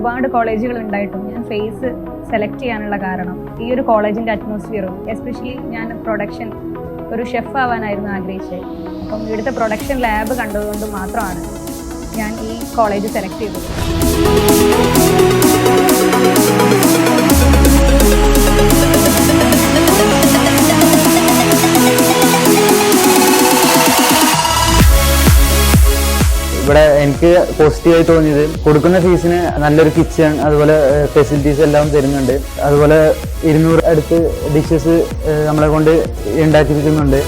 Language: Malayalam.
ഒരുപാട് കോളേജുകൾ ഉണ്ടായിട്ടും ഞാൻ ഫേസ് സെലക്ട് ചെയ്യാനുള്ള കാരണം ഈ ഒരു കോളേജിൻ്റെ അറ്റ്മോസ്ഫിയറും എസ്പെഷ്യലി ഞാൻ പ്രൊഡക്ഷൻ ഒരു ഷെഫ് ആവാനായിരുന്നു ആഗ്രഹിച്ചത്. അപ്പം ഇവിടുത്തെ പ്രൊഡക്ഷൻ ലാബ് കണ്ടതുകൊണ്ട് മാത്രമാണ് ഞാൻ ഈ കോളേജ് സെലക്ട് ചെയ്തത്. ഇവിടെ എനിക്ക് പോസിറ്റീവായി തോന്നിയത് കൊടുക്കുന്ന ഫീസിന് നല്ലൊരു കിച്ചൺ, അതുപോലെ ഫെസിലിറ്റീസ് എല്ലാം തരുന്നുണ്ട്. അതുപോലെ 200 അടുത്ത് ഡിഷസ് നമ്മളെ കൊണ്ട് ഉണ്ടാക്കിയിരിക്കുന്നുണ്ട്.